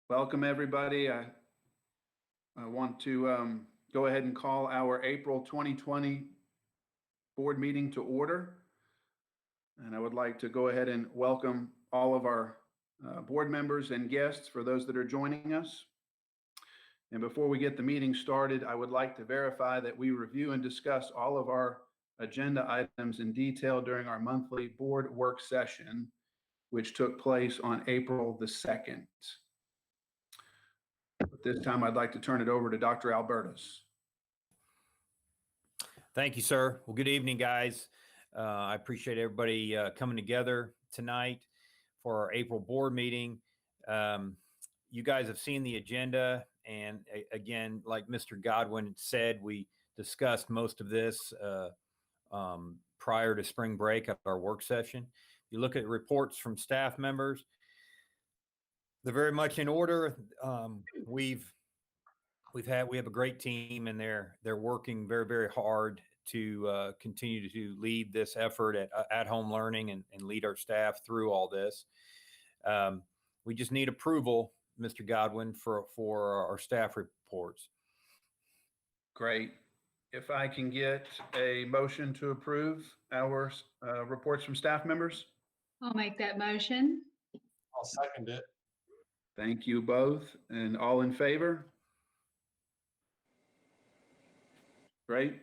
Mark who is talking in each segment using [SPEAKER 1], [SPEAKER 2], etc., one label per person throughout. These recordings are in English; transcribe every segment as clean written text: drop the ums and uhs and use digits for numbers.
[SPEAKER 1] Welcome, everybody. I want to go ahead and call our April 2020 board meeting to order. And I would like to go ahead and welcome all of our board members and guests for those that are joining us. And before we get the meeting started, I would like to verify that we review and discuss all of our agenda items in detail during our monthly board work session, which took place on April the 2nd. At this time, I'd like to turn it over to Dr. Albertus.
[SPEAKER 2] Thank you, sir. Well, good evening, guys. I appreciate everybody coming together tonight for our April board meeting. You guys have seen the agenda, and again, like Mr. Godwin said, we discussed most of this prior to spring break at our work session. You look at reports from staff members, they're very much in order. We have a great team, and they're working very, very hard to continue to lead this effort at home learning and lead our staff through all this. We just need approval, Mr. Godwin, for our staff reports.
[SPEAKER 1] Great. If I can get a motion to approve our reports from staff members.
[SPEAKER 3] I'll make that motion.
[SPEAKER 4] I'll second it.
[SPEAKER 1] Thank you both. And all in favor? Great.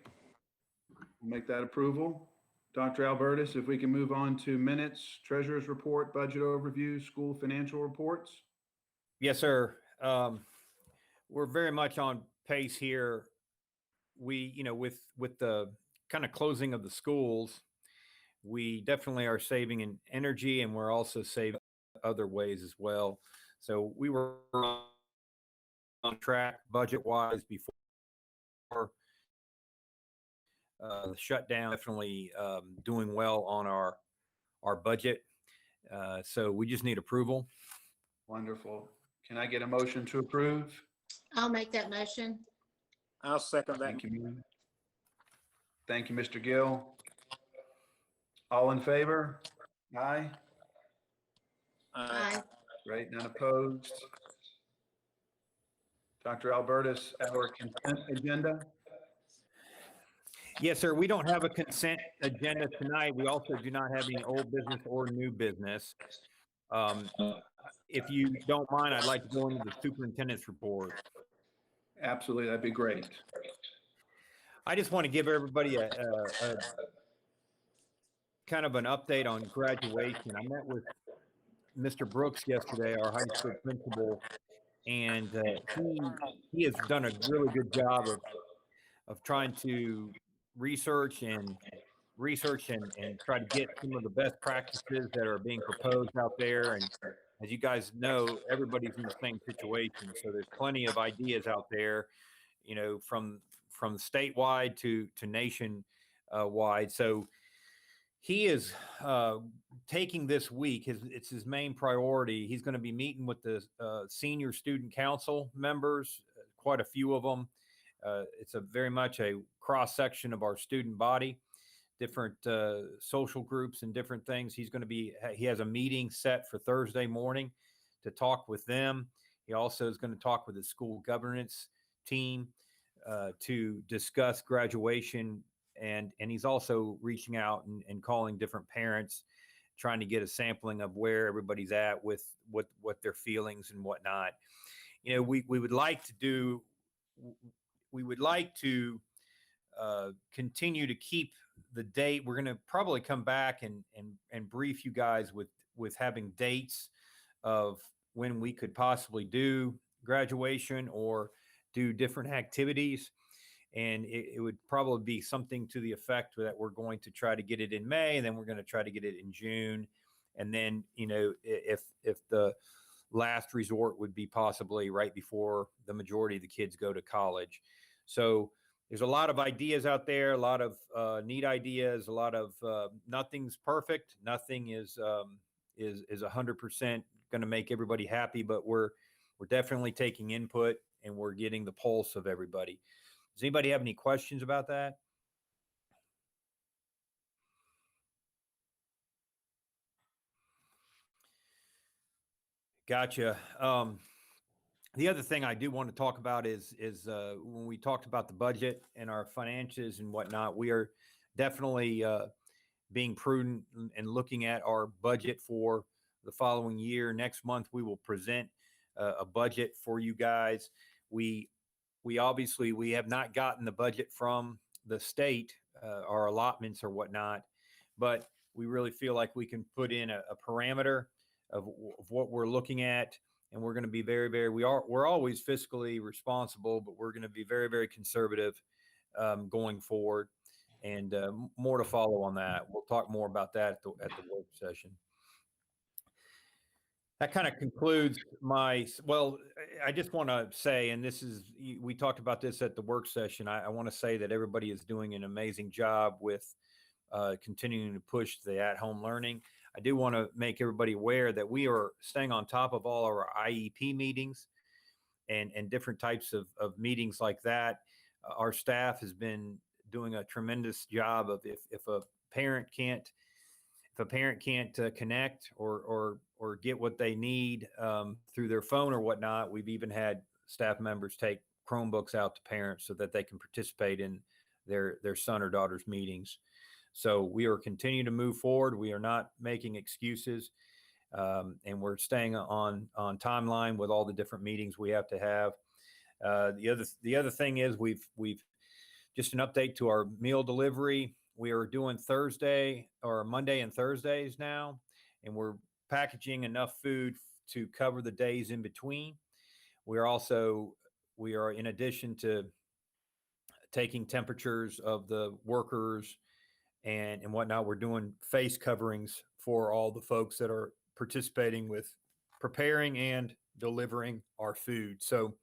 [SPEAKER 1] We'll make that approval. Dr. Albertus, if we can move on to minutes, treasurer's report, budget overview, school financial reports.
[SPEAKER 2] Yes, sir. We're very much on pace here. We, with the kind of closing of the schools, we definitely are saving in energy, and we're also saving other ways as well. So we were on track budget-wise before the shutdown. Definitely doing well on our budget. So we just need approval.
[SPEAKER 1] Wonderful. Can I get a motion to approve?
[SPEAKER 5] I'll make that motion.
[SPEAKER 4] I'll second that.
[SPEAKER 1] Thank you, ma'am. Thank you, Mr. Gill. All in favor? Aye.
[SPEAKER 5] Aye.
[SPEAKER 1] Great, none opposed. Dr. Albertus, our consent agenda.
[SPEAKER 2] Yes, sir. We don't have a consent agenda tonight. We also do not have any old business or new business. If you don't mind, I'd like to go into the superintendent's report.
[SPEAKER 1] Absolutely, that'd be great.
[SPEAKER 2] I just want to give everybody a kind of an update on graduation. I met with Mr. Brooks yesterday, our high school principal, and he has done a really good job of trying to research and try to get some of the best practices that are being proposed out there. And as you guys know, everybody's in the same situation. So there's plenty of ideas out there, from statewide to nation wide. So he is taking this week, it's his main priority. He's going to be meeting with the senior student council members, quite a few of them. It's very much a cross section of our student body, different social groups and different things. He has a meeting set for Thursday morning to talk with them. He also is going to talk with the school governance team to discuss graduation. And he's also reaching out and calling different parents, trying to get a sampling of where everybody's at with what their feelings and whatnot. We would like to continue to keep the date. We're going to probably come back and brief you guys with having dates of when we could possibly do graduation or do different activities. And it would probably be something to the effect that we're going to try to get it in May, and then we're going to try to get it in June. And then, if the last resort would be possibly right before the majority of the kids go to college. So there's a lot of ideas out there, a lot of neat ideas, a lot of nothing's perfect. Nothing is 100% going to make everybody happy, but we're definitely taking input, and we're getting the pulse of everybody. Does anybody have any questions about that? Gotcha. The other thing I do want to talk about is when we talked about the budget and our finances and whatnot, we are definitely being prudent and looking at our budget for the following year. Next month, we will present a budget for you guys. We obviously we have not gotten the budget from the state, our allotments or whatnot, but we really feel like we can put in a parameter of what we're looking at, and we're going to be we're always fiscally responsible, but we're going to be very, very conservative going forward, and more to follow on that. We'll talk more about that at the work session. That kind of concludes well, I just want to say, and we talked about this at the work session. I want to say that everybody is doing an amazing job with continuing to push the at-home learning. I do want to make everybody aware that we are staying on top of all our IEP meetings and different types of meetings like that. Our staff has been doing a tremendous job of if a parent can't connect or get what they need through their phone or whatnot, we've even had staff members take Chromebooks out to parents so that they can participate in their son or daughter's meetings. So we are continuing to move forward. We are not making excuses, and we're staying on timeline with all the different meetings we have to have. The other thing is we've just an update to our meal delivery. We are doing Thursday or Monday and Thursdays now, and we're packaging enough food to cover the days in between. We are in addition to taking temperatures of the workers and whatnot, we're doing face coverings for all the folks that are participating with preparing and delivering our food. So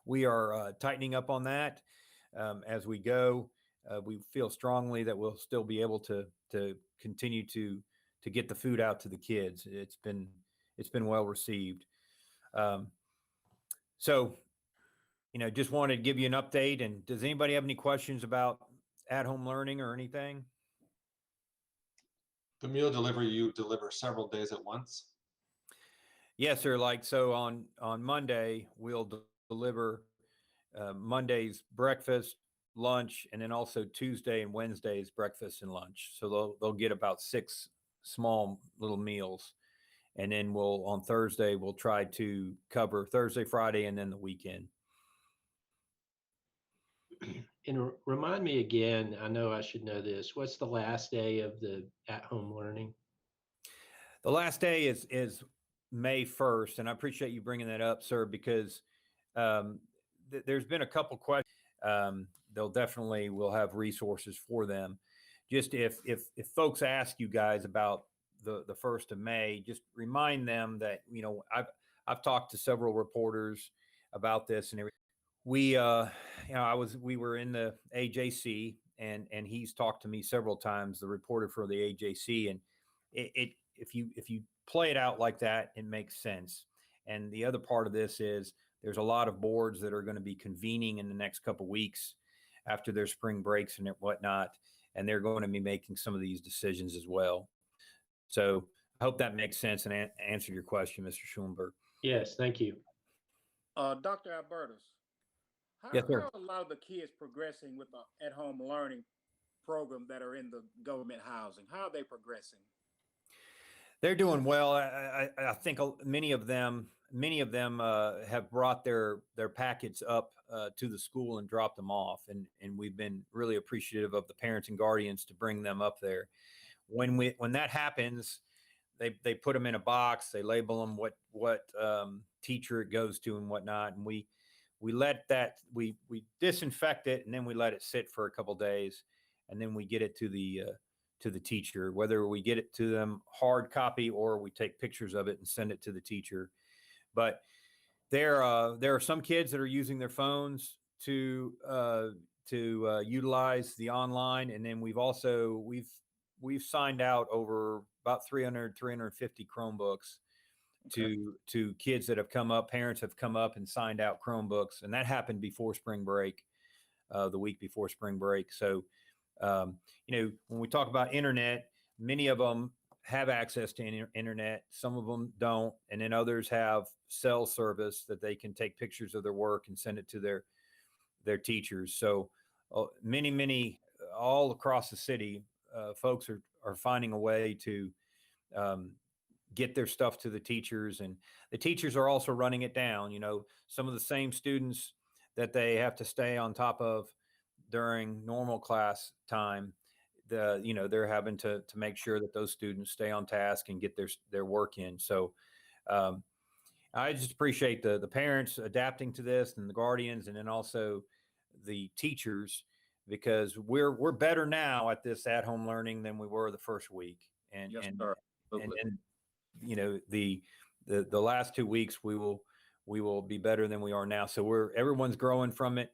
[SPEAKER 2] we are tightening up on that as we go. We feel strongly that we'll still be able to continue to get the food out to the kids. It's been well received. So, just wanted to give you an update. And does anybody have any questions about at-home learning or anything?
[SPEAKER 4] The meal delivery, you deliver several days at once?
[SPEAKER 2] Yes, sir. So on Monday, we'll deliver Monday's breakfast, lunch, and then also Tuesday and Wednesday's breakfast and lunch. So they'll get about 6 small little meals. And then on Thursday, we'll try to cover Thursday, Friday, and then the weekend.
[SPEAKER 6] And remind me again, I know I should know this, what's the last day of the at-home learning?
[SPEAKER 2] The last day is May 1st, and I appreciate you bringing that up, sir, because there's been a couple questions. We'll have resources for them. Just if folks ask you guys about the 1st of May, just remind them that, I've talked to several reporters about this and everything. We were in the AJC and he's talked to me several times, the reporter for the AJC, and if you play it out like that, it makes sense. And the other part of this is there's a lot of boards that are going to be convening in the next couple of weeks after their spring breaks and whatnot, and they're going to be making some of these decisions as well. So I hope that makes sense and answered your question, Mr. Schulenberg.
[SPEAKER 6] Yes, thank you.
[SPEAKER 7] Dr. Albertus,
[SPEAKER 2] Yes, sir.
[SPEAKER 7] how are a lot of the kids progressing with the at-home learning program that are in the government housing? How are they progressing?
[SPEAKER 2] They're doing well. I think many of them have brought their packets up to the school and dropped them off, and we've been really appreciative of the parents and guardians to bring them up there. When that happens, they put them in a box, they label them what teacher it goes to and whatnot, and we disinfect it, and then we let it sit for a couple days, and then we get it to the teacher, whether we get it to them hard copy or we take pictures of it and send it to the teacher. But there are some kids that are using their phones to utilize the online, and then we've signed out over about 350 Chromebooks to kids that have come up. Parents have come up and signed out Chromebooks, and that happened before spring break, the week before spring break. So when we talk about internet, many of them have access to internet. Some of them don't. And then others have cell service that they can take pictures of their work and send it to their teachers. So many, all across the city, folks are finding a way to get their stuff to the teachers, and the teachers are also running it down. Some of the same students that they have to stay on top of during normal class time, they're having to make sure that those students stay on task and get their work in. So I just appreciate the parents adapting to this, and the guardians, and then also the teachers, because we're better now at this at-home learning than we were the first week. And
[SPEAKER 1] Yes,
[SPEAKER 2] and
[SPEAKER 1] sir.
[SPEAKER 2] and,
[SPEAKER 1] Absolutely.
[SPEAKER 2] and the last 2 weeks we will be better than we are now. So everyone's growing from it,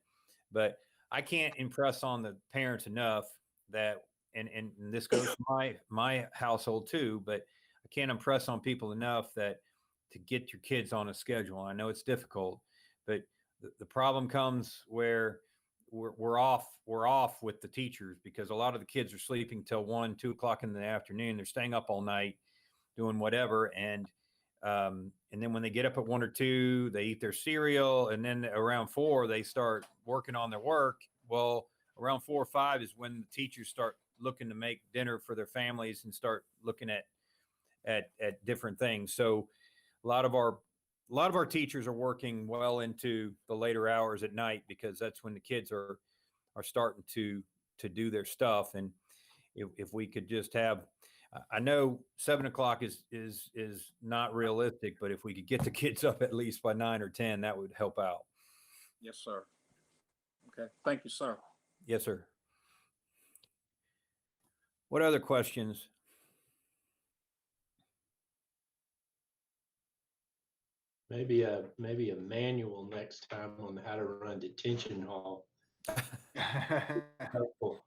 [SPEAKER 2] but I can't impress on the parents enough that, and this goes to my household too, but I can't impress on people enough that to get your kids on a schedule. I know it's difficult, but the problem comes where we're off with the teachers, because a lot of the kids are sleeping till 1, 2 o'clock in the afternoon. They're staying up all night doing whatever. And then when they get up at 1 or 2, they eat their cereal. And then around 4, they start working on their work. Well, around 4 or 5 is when the teachers start looking to make dinner for their families and start looking at different things. So a lot of our teachers are working well into the later hours at night, because that's when the kids are starting to do their stuff. And if we could just have, I know 7 o'clock is not realistic, but if we could get the kids up at least by 9 or 10, that would help out.
[SPEAKER 7] Yes, sir. Okay, thank you, sir.
[SPEAKER 2] Yes, sir. What other questions?
[SPEAKER 6] Maybe a manual next time on how to run detention hall. Helpful.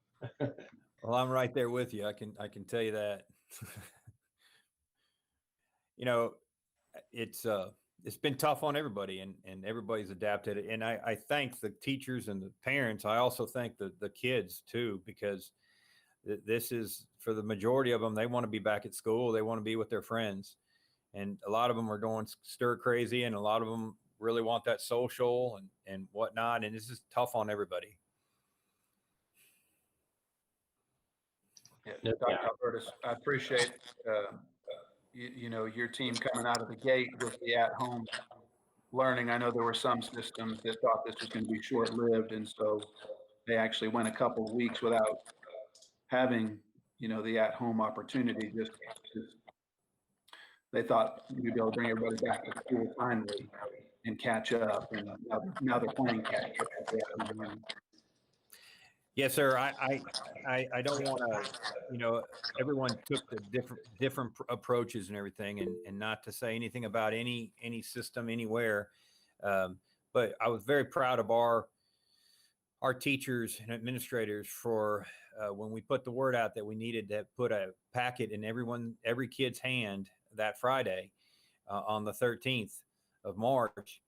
[SPEAKER 2] Well, I'm right there with you. I can tell you that. It's been tough on everybody, and everybody's adapted. And I thank the teachers and the parents. I also thank the kids too, because this is, for the majority of them, they want to be back at school. They want to be with their friends. And a lot of them are going stir crazy, and a lot of them really want that social and whatnot. And this is tough on everybody.
[SPEAKER 1] Yeah,
[SPEAKER 6] No
[SPEAKER 1] Dr.
[SPEAKER 6] doubt.
[SPEAKER 1] Albertus, I appreciate, your team coming out of the gate with the at-home learning. I know there were some systems that thought this was going to be short-lived, and so they actually went a couple of weeks without having, the at-home opportunity. Just they thought we'd be able to bring everybody back to school finally and catch up, and now they're playing catch up with the at-home learning.
[SPEAKER 2] Yes, sir. I don't want to, everyone took the different approaches and everything, and not to say anything about any system anywhere. But I was very proud of our teachers and administrators for when we put the word out that we needed to put a packet in every kid's hand that Friday on the 13th of March.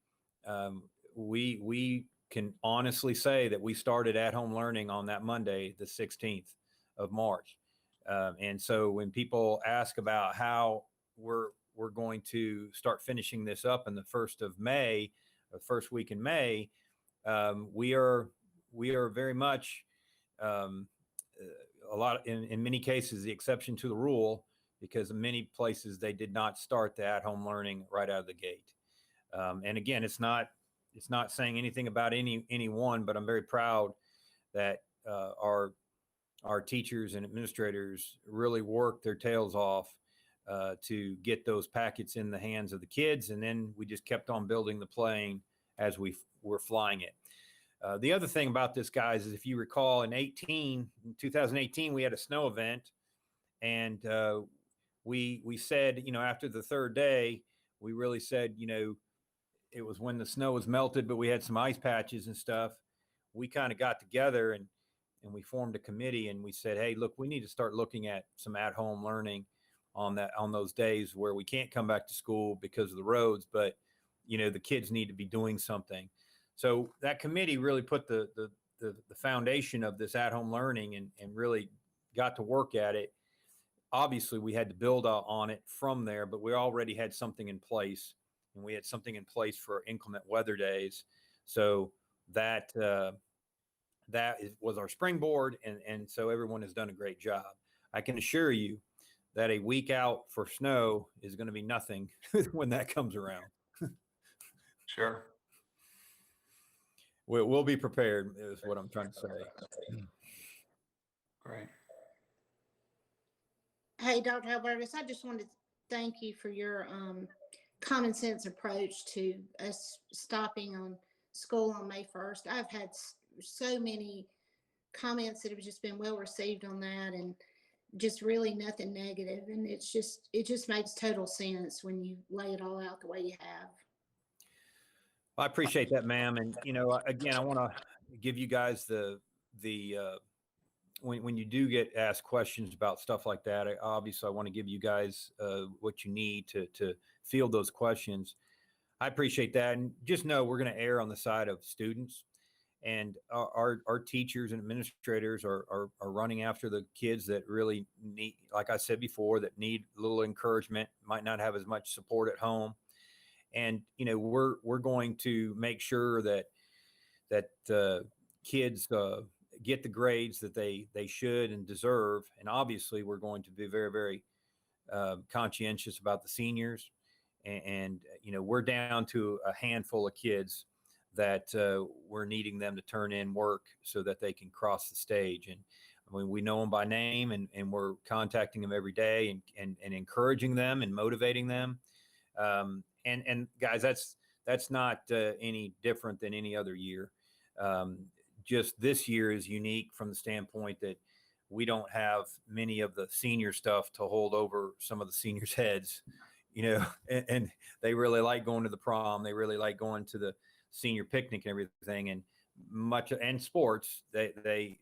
[SPEAKER 2] We can honestly say that we started at-home learning on that Monday, the 16th of March. And so when people ask about how we're going to start finishing this up in the 1st of May, the first week in May, we are very much a lot in many cases the exception to the rule, because in many places they did not start the at-home learning right out of the gate. And again, it's not saying anything about anyone, but I'm very proud that our teachers and administrators really worked their tails off to get those packets in the hands of the kids. And then we just kept on building the plane as we were flying it. The other thing about this, guys, is if you recall in 2018, we had a snow event, and we said, after the third day, we really said, it was when the snow was melted, but we had some ice patches and stuff. We kind of got together and we formed a committee, and we said, hey, look, we need to start looking at some at-home learning on those days where we can't come back to school because of the roads, but the kids need to be doing something. So that committee really put the foundation of this at-home learning and really got to work at it. obviously we had to build on it from there, but we already had something in place, and we had something in place for inclement weather days. So that was our springboard, and so everyone has done a great job. I can assure you that a week out for snow is going to be nothing when that comes around.
[SPEAKER 1] Sure.
[SPEAKER 2] We'll be prepared, is what I'm trying to say.
[SPEAKER 1] Great.
[SPEAKER 5] Hey, Dr. Albertus, I just wanted to thank you for your common sense approach to us stopping on school on May 1st. I've had so many comments that have just been well received on that, and just really nothing negative. And it just makes total sense when you lay it all out the way you have.
[SPEAKER 2] I appreciate that, ma'am. And again, I want to give you guys the when you do get asked questions about stuff like that, obviously I want to give you guys what you need to field those questions. I appreciate that, and just know we're going to err on the side of students, and our teachers and administrators are running after the kids that really need, like I said before, that need a little encouragement, might not have as much support at home. And we're going to make sure that kids get the grades that they should and deserve. And obviously we're going to be very, very conscientious about the seniors, and we're down to a handful of kids that we're needing them to turn in work so that they can cross the stage. And I mean, we know them by name, and we're contacting them every day and encouraging them and motivating them. And guys, that's not any different than any other year. Just this year is unique from the standpoint that we don't have many of the senior stuff to hold over some of the seniors' heads, and they really like going to the prom. They really like going to the senior picnic and everything, and sports. They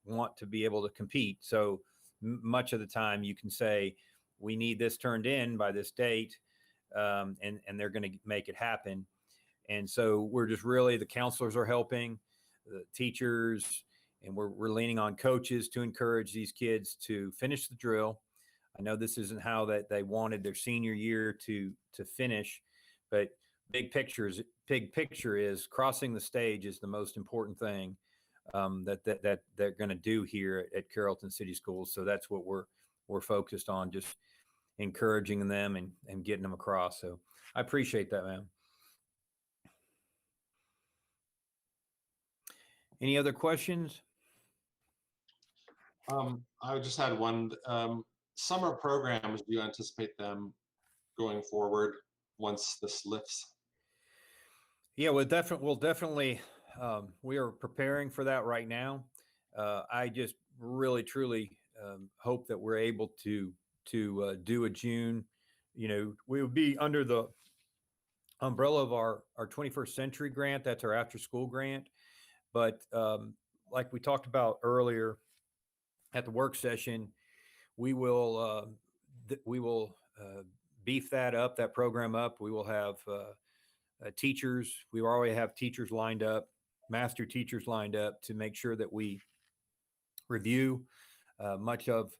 [SPEAKER 2] want to be able to compete. So much of the time you can say, we need this turned in by this date. And they're going to make it happen. And so we're just really, the counselors are helping, the teachers, and we're leaning on coaches to encourage these kids to finish the drill. I know this isn't how that they wanted their senior year to finish, but big picture is crossing the stage is the most important thing that they're going to do here at Carrollton City Schools. So that's what we're focused on, just encouraging them and getting them across. So I appreciate that, man. Any other questions?
[SPEAKER 4] I just had one. Summer programs, do you anticipate them going forward once this lifts?
[SPEAKER 2] Yeah, we'll definitely, we are preparing for that right now. I just really, truly hope that we're able to do a June. We would be under the umbrella of our 21st Century grant. That's our after school grant. But like we talked about earlier at the work session, we will beef that program up. We will have teachers. We already have teachers lined up, master teachers lined up, to make sure that we review much of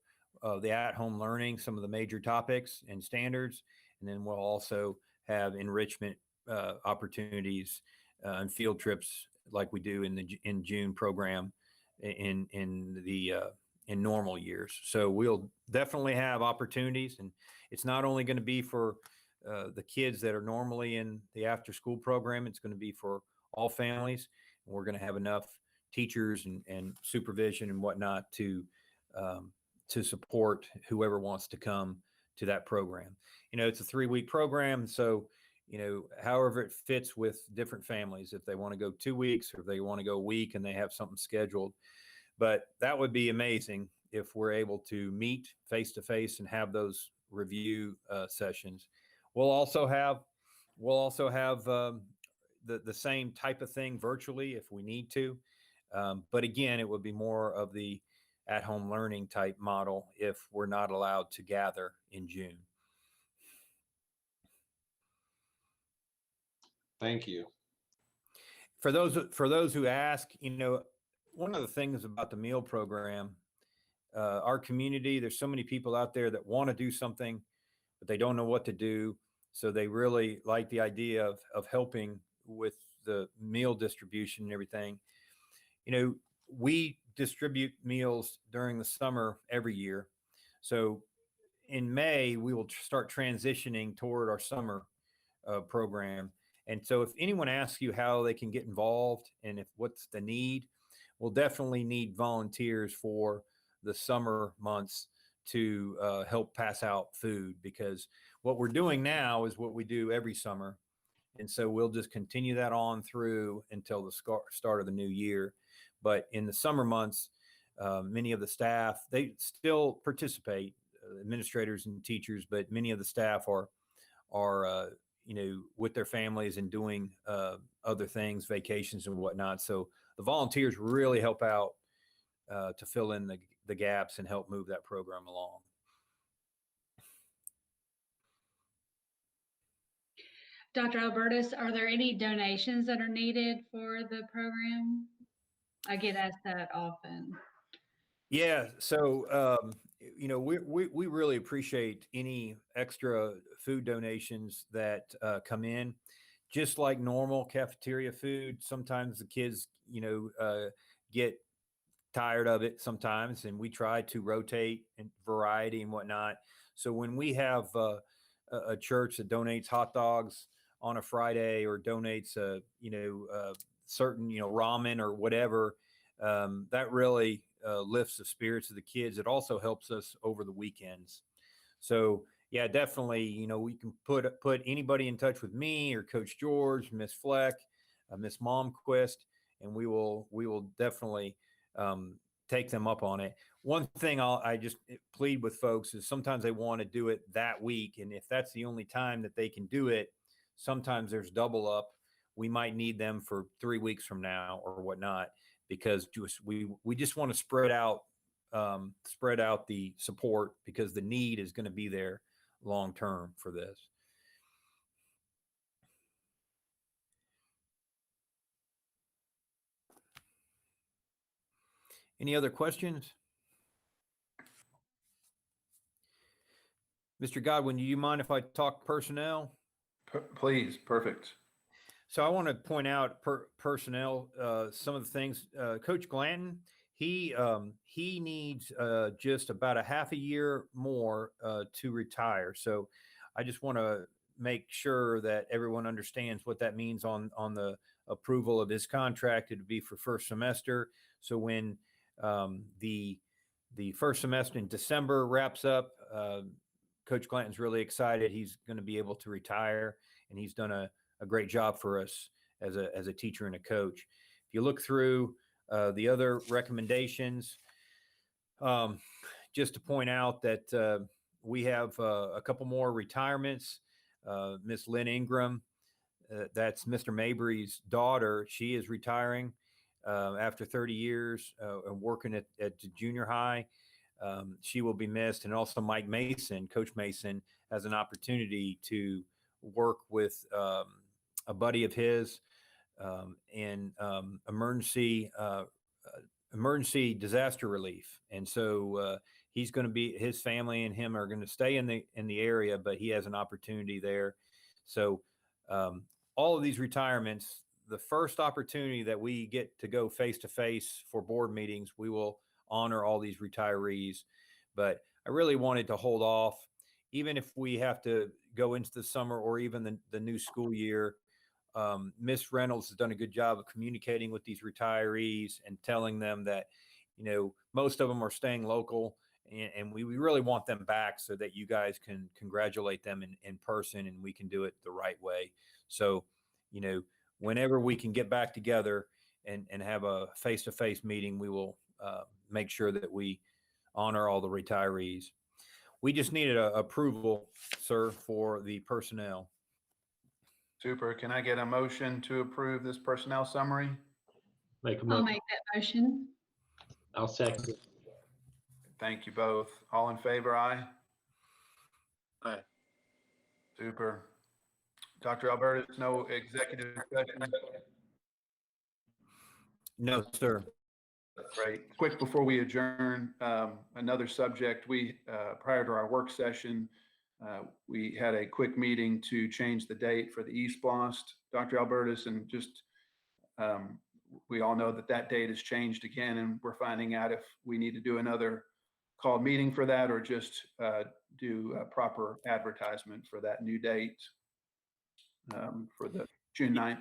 [SPEAKER 2] the at-home learning, some of the major topics and standards. And then we'll also have enrichment opportunities and field trips like we do in June program in normal years. So we'll definitely have opportunities, and it's not only going to be for the kids that are normally in the after school program. It's going to be for all families. And we're going to have enough teachers and supervision and whatnot to support whoever wants to come to that program. It's a 3-week program. So, however it fits with different families, if they want to go 2 weeks or if they want to go a week and they have something scheduled. But that would be amazing if we're able to meet face to face and have those review sessions. We'll also have the same type of thing virtually if we need to. But again, it would be more of the at-home learning type model if we're not allowed to gather in June.
[SPEAKER 4] Thank you.
[SPEAKER 2] For those who ask, one of the things about the meal program, our community. There's so many people out there that want to do something, but they don't know what to do. So they really like the idea of helping with the meal distribution and everything. We distribute meals during the summer every year. So in May, we will start transitioning toward our summer program. And so if anyone asks you how they can get involved and if what's the need, we'll definitely need volunteers for the summer months to help pass out food, because what we're doing now is what we do every summer. And so we'll just continue that on through until the start of the new year. But in the summer months, many of the staff, they still participate, administrators and teachers, but many of the staff are with their families and doing other things, vacations and whatnot. So the volunteers really help out to fill in the gaps and help move that program along.
[SPEAKER 3] Dr. Albertus, are there any donations that are needed for the program? I get asked that often.
[SPEAKER 2] Yeah. So, we really appreciate any extra food donations that come in. Just like normal cafeteria food, sometimes the kids, get tired of it sometimes, and we try to rotate and variety and whatnot. So when we have a church that donates hot dogs on a Friday or donates certain ramen or whatever, that really lifts the spirits of the kids. It also helps us over the weekends. So yeah, definitely, we can put anybody in touch with me or Coach George, Miss Fleck, Miss Momquist, and we will definitely take them up on it. One thing I just plead with folks is sometimes they want to do it that week, and if that's the only time that they can do it, sometimes there's double up. We might need them for 3 weeks from now or whatnot, because we just want to spread out the support, because the need is going to be there long term for this. Any other questions? Mr. Godwin, do you mind if I talk personnel?
[SPEAKER 1] Please, perfect.
[SPEAKER 2] So I want to point out personnel, some of the things. Coach Glanton, he needs just about a half a year more to retire. So I just want to make sure that everyone understands what that means on the approval of his contract. It would be for first semester. So when the first semester in December wraps up, Coach Glanton's really excited. He's going to be able to retire, and he's done a great job for us as a teacher and a coach. If you look through the other recommendations, just to point out that we have a couple more retirements. Miss Lynn Ingram, that's Mr. Mabry's daughter. She is retiring after 30 years and working at the junior high. She will be missed. And also Mike Mason, Coach Mason, has an opportunity to work with a buddy of his in emergency disaster relief. And so he's going to be, his family and him are going to stay in the area, but he has an opportunity there. So all of these retirements, the first opportunity that we get to go face to face for board meetings, we will honor all these retirees. But I really wanted to hold off, even if we have to go into the summer or even the new school year. Miss Reynolds has done a good job of communicating with these retirees and telling them that, most of them are staying local, and we really want them back so that you guys can congratulate them in person, and we can do it the right way. So, whenever we can get back together and have a face-to-face meeting, we will make sure that we honor all the retirees. We just needed approval, sir, for the personnel.
[SPEAKER 1] Super. Can I get a motion to approve this personnel summary?
[SPEAKER 6] Make a
[SPEAKER 3] I'll
[SPEAKER 6] motion.
[SPEAKER 3] make that motion.
[SPEAKER 6] I'll second it.
[SPEAKER 1] Thank you both. All in favor, aye?
[SPEAKER 7] Aye.
[SPEAKER 1] Super. Dr. Albertus, no executive session?
[SPEAKER 2] No, sir.
[SPEAKER 1] Great. Quick before we adjourn, another subject, prior to our work session, we had a quick meeting to change the date for the East Blast, Dr. Albertus, and just, we all know that date has changed again, and we're finding out if we need to do another called meeting for that or just do a proper advertisement for that new date for the June 9th.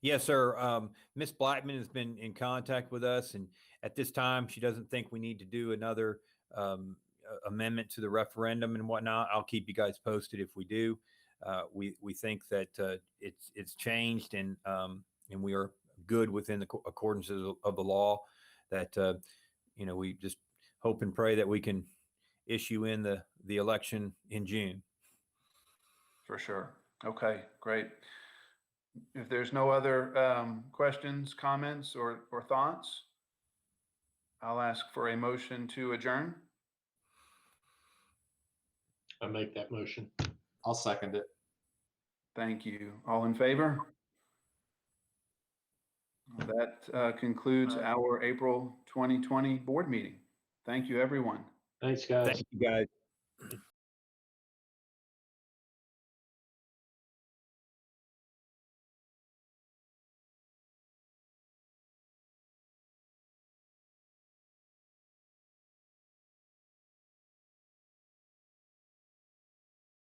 [SPEAKER 2] Yes, sir. Ms. Blackman has been in contact with us, and at this time, she doesn't think we need to do another amendment to the referendum and whatnot. I'll keep you guys posted if we do. We think that it's changed, and we are good within the accordance of the law. That we just hope and pray that we can issue in the election in June.
[SPEAKER 1] For sure. Okay, great. If there's no other questions, comments, or thoughts, I'll ask for a motion to adjourn.
[SPEAKER 6] I make that motion.
[SPEAKER 4] I'll second it.
[SPEAKER 1] Thank you. All in favor? That concludes our April 2020 board meeting. Thank you, everyone.
[SPEAKER 6] Thanks, guys.
[SPEAKER 2] Thank you, guys.